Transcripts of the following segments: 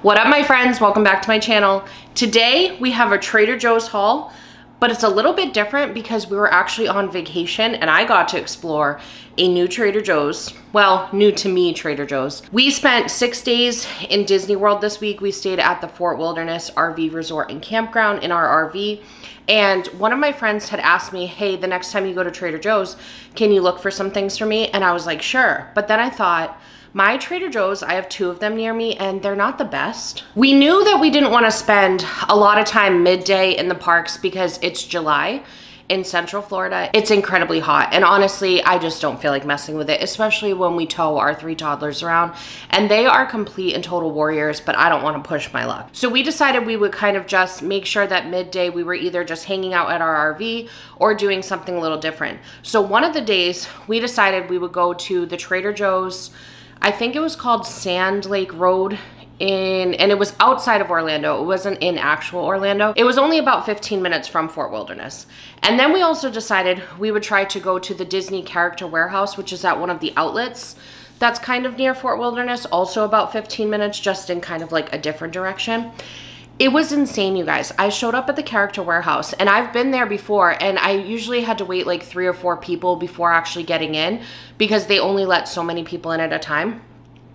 What up, my friends? Welcome back to my channel. Today we have a Trader Joe's haul, but it's a little bit different because we were actually on vacation and I got to explore a new Trader Joe's. Well, new to me Trader Joe's. We spent 6 days in Disney World this week. We stayed at the Fort Wilderness RV Resort and Campground in our RV. And one of my friends had asked me, hey, the next time you go to Trader Joe's, can you look for some things for me? And I was like, sure. But then I thought, my Trader Joe's, I have 2 of them near me and they're not the best. We knew that we didn't want to spend a lot of time midday in the parks because it's July in Central Florida. It's incredibly hot. And honestly, I just don't feel like messing with it, especially when we tow our 3 toddlers around and they are complete and total warriors, but I don't want to push my luck. So we decided we would kind of just make sure that midday we were either just hanging out at our RV or doing something a little different. So one of the days we decided we would go to the Trader Joe's, I think it was called Sand Lake Road and it was outside of Orlando. It wasn't in actual Orlando. It was only about 15 minutes from Fort Wilderness. And then we also decided we would try to go to the Disney Character Warehouse, which is at one of the outlets that's kind of near Fort Wilderness, also about 15 minutes, just in kind of like a different direction. It was insane, you guys. I showed up at the Character Warehouse and I've been there before and I usually had to wait like 3 or 4 people before actually getting in because they only let so many people in at a time.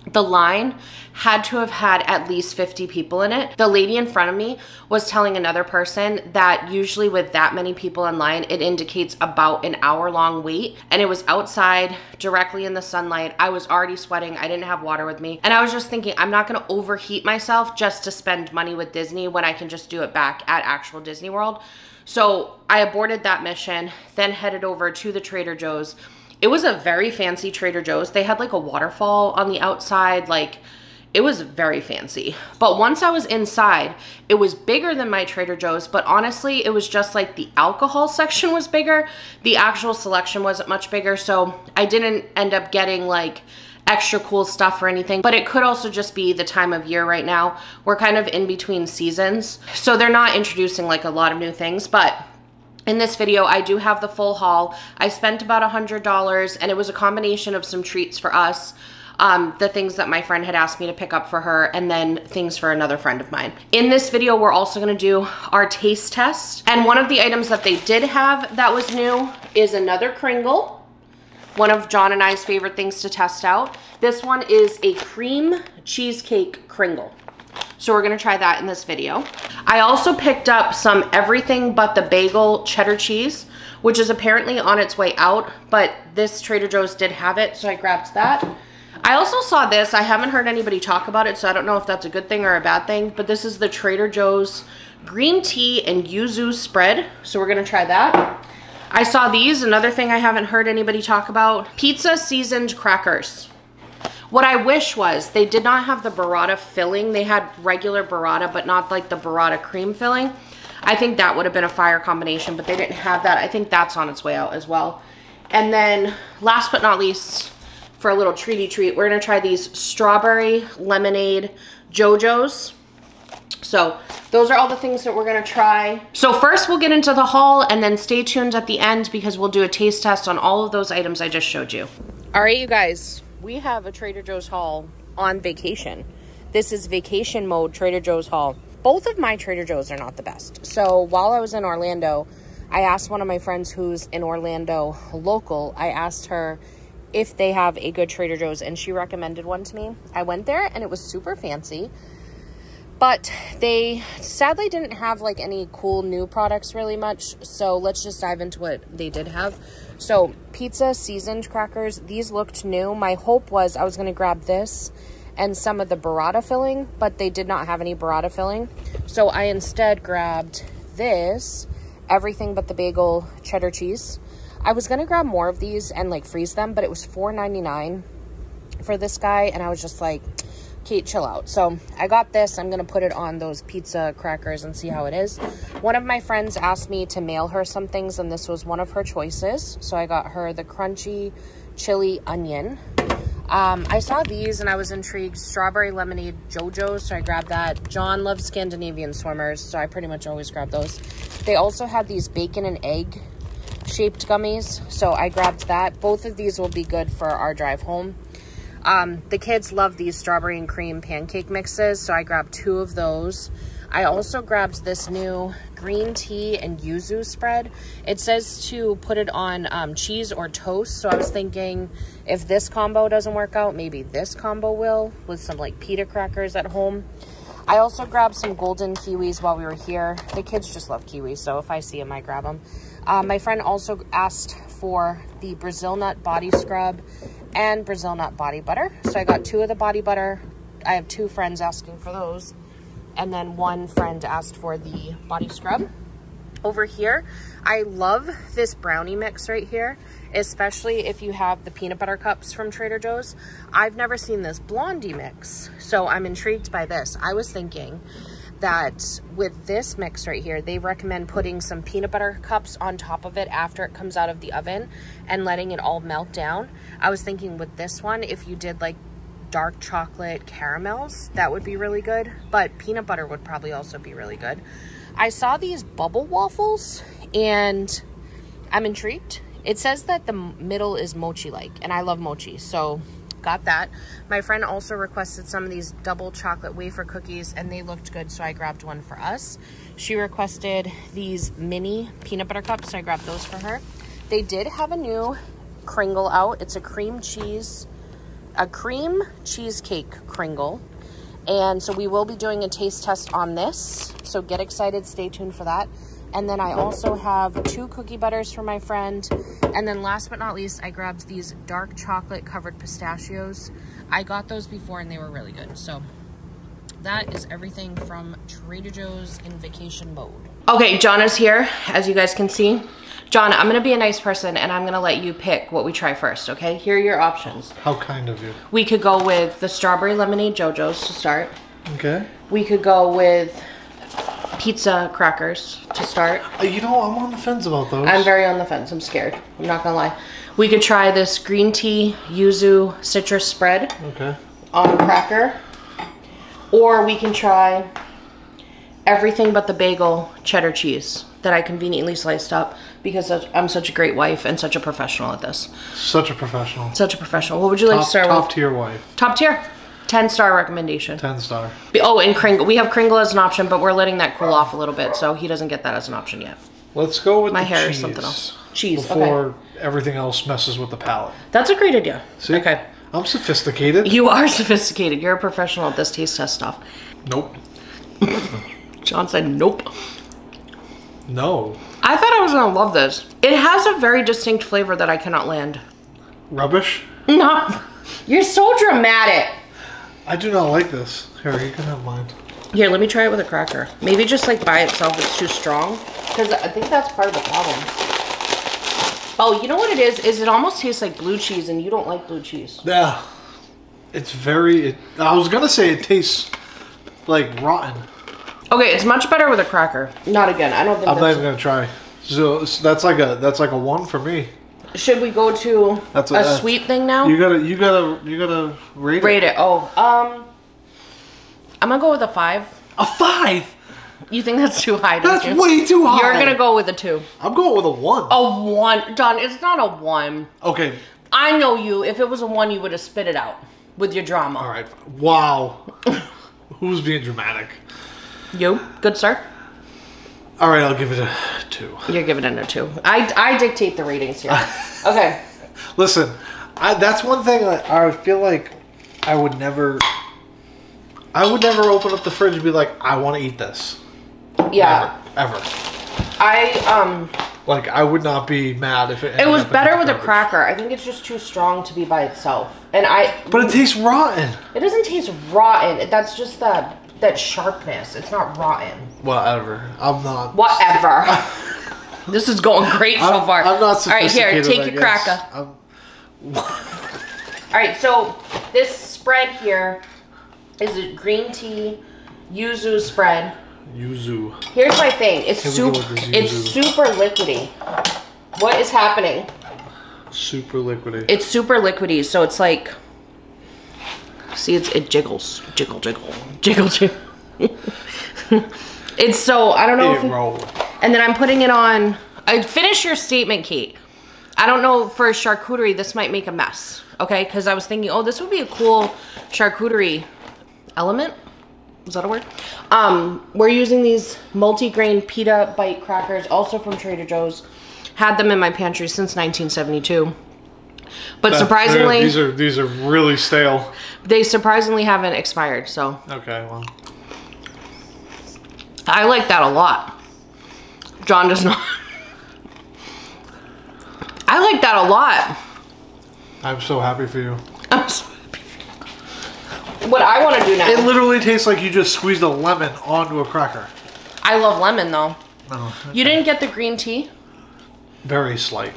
The line had to have had at least 50 people in it. The lady in front of me was telling another person that usually with that many people in line, it indicates about an hour-long wait. And it was outside, directly in the sunlight. I was already sweating. I didn't have water with me. And I was just thinking, I'm not gonna overheat myself just to spend money with Disney when I can just do it back at actual Disney World. So I aborted that mission, then headed over to the Trader Joe's. It was a very fancy Trader Joe's. They had like a waterfall on the outside. Like, it was very fancy. But once I was inside, it was bigger than my Trader Joe's, but honestly, it was just like the alcohol section was bigger. The actual selection wasn't much bigger, so I didn't end up getting like extra cool stuff or anything, but it could also just be the time of year right now. We're kind of in between seasons, so they're not introducing like a lot of new things, but in this video, I do have the full haul. I spent about $100 and it was a combination of some treats for us, the things that my friend had asked me to pick up for her, and then things for another friend of mine. In this video, we're also gonna do our taste test. And one of the items that they did have that was new is another Kringle, one of Jon and I's favorite things to test out. This one is a cream cheesecake Kringle. So we're gonna try that in this video. I also picked up some everything but the bagel cheddar cheese, which is apparently on its way out, but this Trader Joe's did have it, so I grabbed that. I also saw this. I haven't heard anybody talk about it, so I don't know if that's a good thing or a bad thing, but this is the Trader Joe's green tea and yuzu spread, so we're gonna try that. I saw these, another thing I haven't heard anybody talk about, pizza seasoned crackers. What I wish was they did not have the burrata filling. They had regular burrata, but not like the burrata cream filling. I think that would have been a fire combination, but they didn't have that. I think that's on its way out as well. And then last but not least, for a little treaty treat, we're gonna try these strawberry lemonade JoJo's. So those are all the things that we're gonna try. So first we'll get into the haul and then stay tuned at the end because we'll do a taste test on all of those items I just showed you. All right, you guys. We have a Trader Joe's haul on vacation. This is vacation mode Trader Joe's haul. Both of my Trader Joe's are not the best. So while I was in Orlando, I asked one of my friends who's in Orlando local, I asked her if they have a good Trader Joe's and she recommended one to me. I went there and it was super fancy, but they sadly didn't have like any cool new products really much. So let's just dive into what they did have. So pizza seasoned crackers, these looked new. My hope was I was gonna grab this and some of the burrata filling, but they did not have any burrata filling. So I instead grabbed this, everything but the bagel cheddar cheese. I was gonna grab more of these and like freeze them, but it was $4.99 for this guy. And I was just like, Kate, chill out. So I got this. I'm gonna put it on those pizza crackers and see how it is. One of my friends asked me to mail her some things and this was one of her choices. So I got her the crunchy chili onion. I saw these and I was intrigued. Strawberry lemonade JoJo's, so I grabbed that. John loves Scandinavian swimmers, so I pretty much always grab those. They also had these bacon and egg shaped gummies, so I grabbed that. Both of these will be good for our drive home. The kids love these strawberry and cream pancake mixes, so I grabbed 2 of those. I also grabbed this new green tea and yuzu spread. It says to put it on cheese or toast, so I was thinking if this combo doesn't work out, maybe this combo will, with some like pita crackers at home. I also grabbed some golden kiwis while we were here. The kids just love kiwis, so if I see them, I grab them. My friend also asked for the Brazil nut body scrub and Brazil nut body butter. So I got 2 of the body butter. I have 2 friends asking for those. And then 1 friend asked for the body scrub. Over here, I love this brownie mix right here, especially if you have the peanut butter cups from Trader Joe's. I've never seen this blondie mix, so I'm intrigued by this. I was thinking that with this mix right here, they recommend putting some peanut butter cups on top of it after it comes out of the oven and letting it all melt down. I was thinking with this one, if you did like dark chocolate caramels, that would be really good, but peanut butter would probably also be really good. I saw these bubble waffles and I'm intrigued. It says that the middle is mochi-like, and I love mochi, so got that. My friend also requested some of these double chocolate wafer cookies, and they looked good, so I grabbed one for us. She requested these mini peanut butter cups, so I grabbed those for her. They did have a new Kringle out. It's a cream cheesecake Kringle. And so we will be doing a taste test on this. So get excited, stay tuned for that. And then I also have 2 cookie butters for my friend. And then last but not least, I grabbed these dark chocolate covered pistachios. I got those before and they were really good. So that is everything from Trader Joe's in vacation mode. Okay, John is here, as you guys can see. John, I'm gonna be a nice person and I'm gonna let you pick what we try first, okay? Here are your options. How kind of you. We could go with the strawberry lemonade JoJo's to start. Okay. We could go with pizza crackers to start. You know, I'm on the fence about those. I'm very on the fence, I'm scared. I'm not gonna lie. We could try this green tea yuzu citrus spread. Okay. On cracker. Or we can try everything but the bagel cheddar cheese that I conveniently sliced up because I'm such a great wife and such a professional at this. Such a professional. Such a professional. What would you like to start with? Top tier wife. Top tier. 10-star recommendation. 10-star. Oh, and Kringle. We have Kringle as an option, but we're letting that cool off a little bit, so he doesn't get that as an option yet. Let's go with my the hair cheese. Or something else. Cheese, before everything else messes with the palate. That's a great idea. See? Okay. I'm sophisticated. You are sophisticated. You're a professional at this taste test stuff. Nope. John said nope. No. I thought I was gonna love this. It has a very distinct flavor that I cannot land. Rubbish? No. You're so dramatic. I do not like this. Here, you can have mine. Here, let me try it with a cracker. Maybe just like by itself it's too strong. Because I think that's part of the problem. Oh, you know what it is it almost tastes like blue cheese and you don't like blue cheese. Yeah. It's very, I was gonna say it tastes like rotten. Okay, it's much better with a cracker. Not again. I don't think I'm not even gonna try. So that's like a 1 for me. Should we go to a sweet thing now? You gotta rate it. Rate it. Oh, I'm gonna go with a 5. A 5? You think that's too high? Don't That's you? way too high. You're gonna go with a 2. I'm going with a 1. A 1, Don. It's not a 1. Okay. I know you. If it was a 1, you would have spit it out with your drama. All right. Wow. Who's being dramatic? You. Good start. All right, I'll give it a 2. You're giving it a 2. I dictate the ratings here. Okay. Listen, that's one thing I feel like I would never open up the fridge and be like, I want to eat this. Yeah. Ever. Like, I would not be mad if it. It was better with a cracker. I think it's just too strong to be by itself. But it tastes rotten. It doesn't taste rotten. That's just that sharpness. It's not rotten. Whatever. I'm not. Whatever. This is going great so far. I'm not sophisticated. All right, here, take your cracker. All right, so this spread here is a green tea yuzu spread. Yuzu. Here's my thing. It's super liquidy. What is happening? Super liquidy. It's super liquidy, so it's like, see, it jiggles. Jiggle, jiggle. Jiggle, jiggle. It's so, I don't know if rolled. And then I'm putting it on. Finish your statement, Cait. I don't know, for a charcuterie, this might make a mess, okay? Because I was thinking, oh, this would be a cool charcuterie element. Is that a word? We're using these multi-grain pita bite crackers, also from Trader Joe's. Had them in my pantry since 1972. But surprisingly... These are really stale. They surprisingly haven't expired, so... Okay, well... I like that a lot. John does not. I like that a lot. I'm so happy for you. I'm so happy for you. What I want to do now... It literally tastes like you just squeezed a lemon onto a cracker. I love lemon, though. Oh, okay. You didn't get the green tea? Very slight.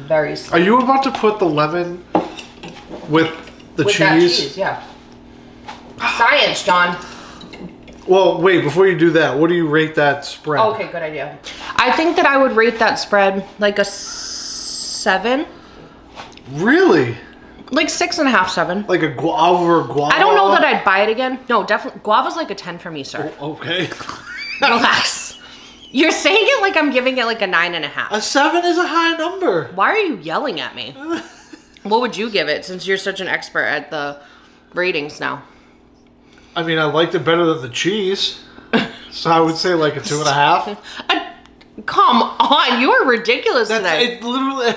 Very slight. Are you about to put the lemon with the cheese? That cheese, yeah. Science, John. Well, wait, before you do that, what do you rate that spread? Okay, good idea. I think that I would rate that spread like a 7. Really? Like 6.5, 7. Like a guava or guava? I don't know that I'd buy it again. No, definitely. Guava's like a 10 for me, sir. Oh, okay. Relax. You're saying it like I'm giving it like a 9.5. A 7 is a high number. Why are you yelling at me? What would you give it, since you're such an expert at the ratings now? I mean, I liked it better than the cheese. So I would say like a 2.5. Come on, you are ridiculous today. It literally...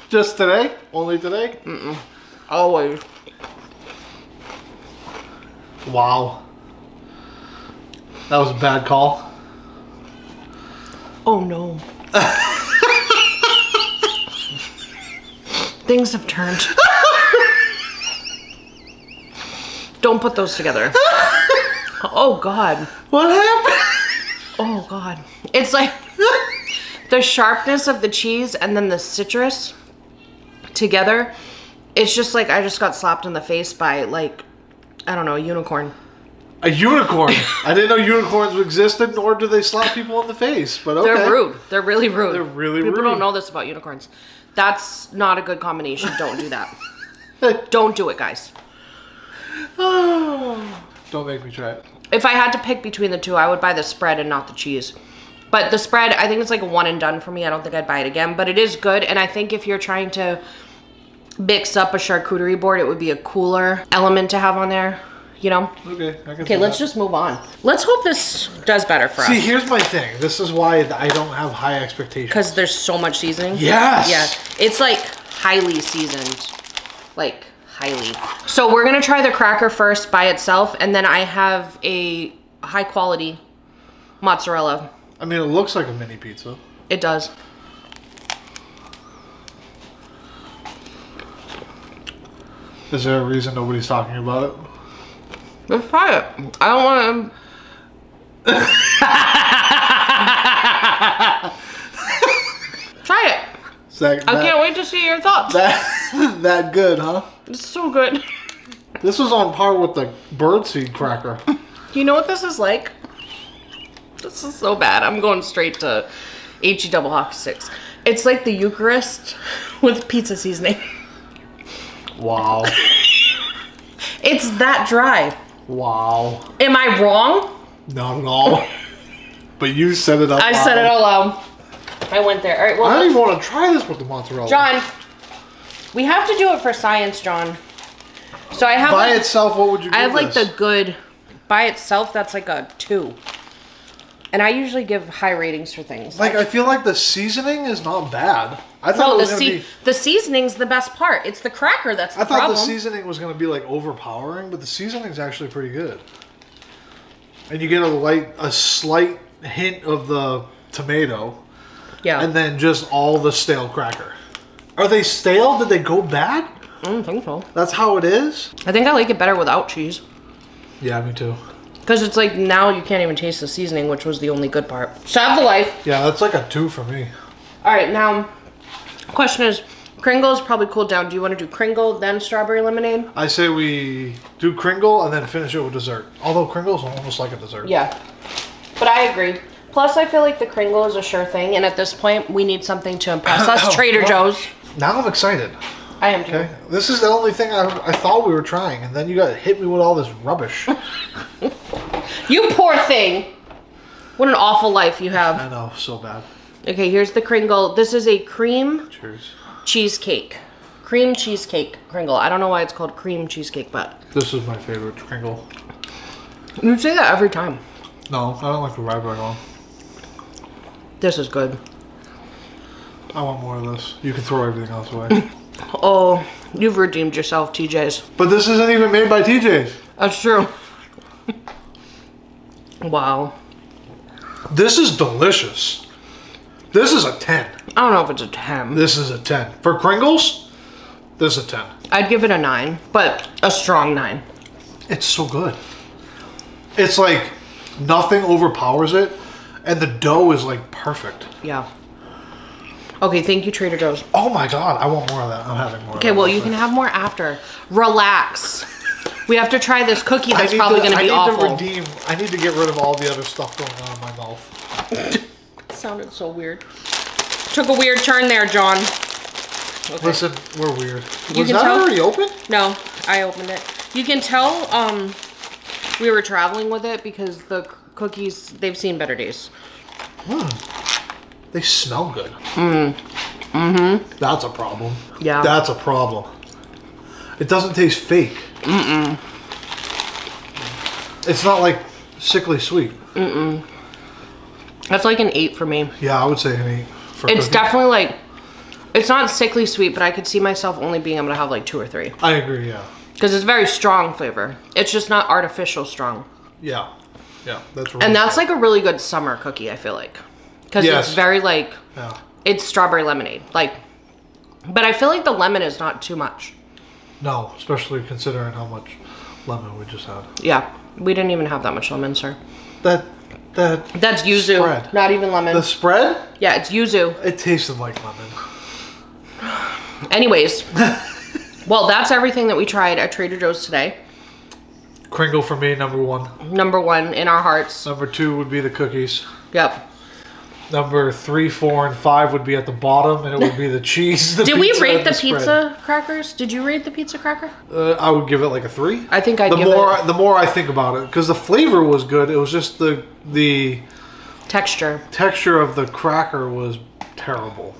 Just today? Only today? Mm-mm. Always. Wow. That was a bad call. Oh no. Things have turned. Don't put those together. Oh God. What happened? Oh God. It's like the sharpness of the cheese and then the citrus together. It's just like I just got slapped in the face by, like, I don't know, a unicorn. A unicorn? I didn't know unicorns existed, nor do they slap people in the face, but okay. They're rude. They're really rude. They're really rude. People don't know this about unicorns. That's not a good combination. Don't do that. Don't do it, guys. Oh, don't make me try it. If I had to pick between the two, I would buy the spread and not the cheese. But the spread, I think it's like a one and done for me. I don't think I'd buy it again, but it is good. And I think if you're trying to mix up a charcuterie board, it would be a cooler element to have on there, you know? Okay, I can Okay, let's just move on. Let's hope this does better for us. See, here's my thing. This is why I don't have high expectations. Because there's so much seasoning? Yes! Yeah, it's like highly seasoned. Like, highly. So we're gonna try the cracker first by itself, and then I have a high quality mozzarella. I mean, it looks like a mini pizza. It does. Is there a reason nobody's talking about it? Let's try it. I don't want to... Try it. I can't wait to see your thoughts. That good, huh? It's so good. This was on par with the birdseed cracker. You know what this is like? This is so bad. I'm going straight to HE double hockey sticks. It's like the Eucharist with pizza seasoning. Wow. It's that dry. Wow. Am I wrong? Not at all. But you set it up. I said it out loud. I went there. All right. Well, I don't even want to try this with the mozzarella. John, we have to do it for science, John. So I have by itself. What would you give I have like this? the good. By itself, that's like a 2. And I usually give high ratings for things. Like, I feel like the seasoning is not bad. I thought it was going to be... The seasoning's the best part. It's the cracker that's the problem. I thought the seasoning was going to be, like, overpowering, but the seasoning's actually pretty good. And you get a slight hint of the tomato. Yeah. And then just all the stale cracker. Are they stale? Did they go bad? I don't think so. That's how it is? I think I like it better without cheese. Yeah, me too. Because it's like now you can't even taste the seasoning, which was the only good part. Save the life. Yeah, that's like a 2 for me. All right, now, question is, Kringle's probably cooled down. Do you want to do Kringle, then strawberry lemonade? I say we do Kringle and then finish it with dessert. Although Kringle's almost like a dessert. Yeah, but I agree. Plus, I feel like the Kringle is a sure thing, and at this point, we need something to impress us, Trader Joe's. Now I'm excited. I am too. Okay, this is the only thing I thought we were trying, and then you got hit me with all this rubbish. You poor thing. What an awful life you have. I know, so bad. Okay, here's the Kringle. This is a cream Cheers. cheesecake. Cream cheesecake Kringle. I don't know why it's called cream cheesecake, but... This is my favorite Kringle. You say that every time. No, I don't like the raspberry one. This is good. I want more of this. You can throw everything else away. Oh, you've redeemed yourself, TJ's. But this isn't even made by TJ's. That's true. Wow. This is delicious. This is a 10. I don't know if it's a 10. This is a 10. For Kringles, this is a 10. I'd give it a 9, but a strong 9. It's so good. It's like nothing overpowers it, and the dough is like perfect. Yeah. Okay, thank you, Trader Joe's. Oh my God, I want more of that. I'm having more. Okay, well, you can have more after. Relax. We have to try this cookie that's probably going to be awful. I need to get rid of all the other stuff going on in my mouth. It sounded so weird. Took a weird turn there, John. Okay. Listen, we're weird. You Was that already open? No, I opened it. You can tell we were traveling with it because the cookies, they've seen better days. They smell good. That's a problem. Yeah. That's a problem. It doesn't taste fake. It's not like sickly sweet. That's like an 8 for me. Yeah, I would say an 8 for It's cookie. definitely like, it's not sickly sweet, but I could see myself only being able to have like 2 or 3. I agree, yeah. Because it's very strong flavor. It's just not artificial strong. Yeah. Yeah, that's really And that's like a really good summer cookie, I feel like. Because it's very like, it's strawberry lemonade. Like, but I feel like the lemon is not too much. No, especially considering how much lemon we just had. Yeah, we didn't even have that much lemon, sir. That's yuzu, spread. not even lemon. The spread? Yeah, it's yuzu. It tasted like lemon. Anyways, well, that's everything that we tried at Trader Joe's today. Kringle for me, number 1. Number 1 in our hearts. Number 2 would be the cookies. Yep. Number 3, 4, and 5 would be at the bottom, and it would be the cheese. Did we rate the pizza crackers? Did you rate the pizza cracker? I would give it like a 3. I think I'd give it... The more I think about it, because the flavor was good, it was just the texture of the cracker was terrible.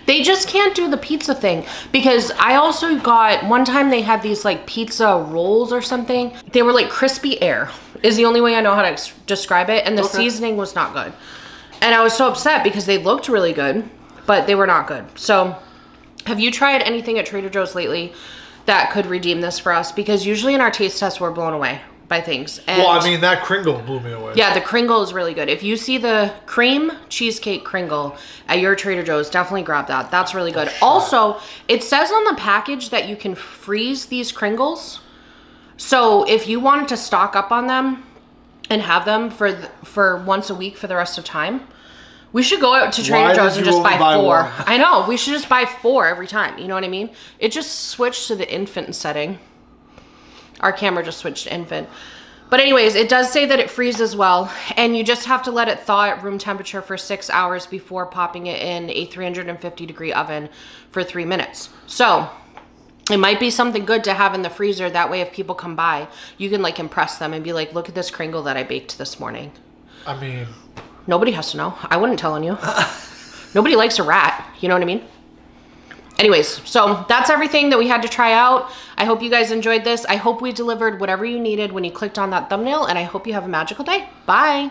They just can't do the pizza thing, because I also got, one time they had these like pizza rolls or something. They were like crispy air is the only way I know how to describe it, and the seasoning was not good. And I was so upset because they looked really good, but they were not good. So have you tried anything at Trader Joe's lately that could redeem this for us? Because usually in our taste tests, we're blown away by things. And well, I mean, that Kringle blew me away. Yeah, the Kringle is really good. If you see the cream cheesecake Kringle at your Trader Joe's, definitely grab that. That's really good. Also, it says on the package that you can freeze these Kringles. So if you wanted to stock up on them and have them for once a week for the rest of time, we should go out to Trader Joe's and just buy 4. I know, we should just buy 4 every time. You know what I mean? It just switched to the infant setting. Our camera just switched to infant. But anyways, it does say that it freezes well, and you just have to let it thaw at room temperature for 6 hours before popping it in a 350-degree oven for 3 minutes. So it might be something good to have in the freezer. That way if people come by, you can like impress them and be like, look at this Kringle that I baked this morning. I mean, nobody has to know. I wouldn't tell on you. Nobody likes a rat. You know what I mean? Anyways, so that's everything that we had to try out. I hope you guys enjoyed this. I hope we delivered whatever you needed when you clicked on that thumbnail, and I hope you have a magical day. Bye.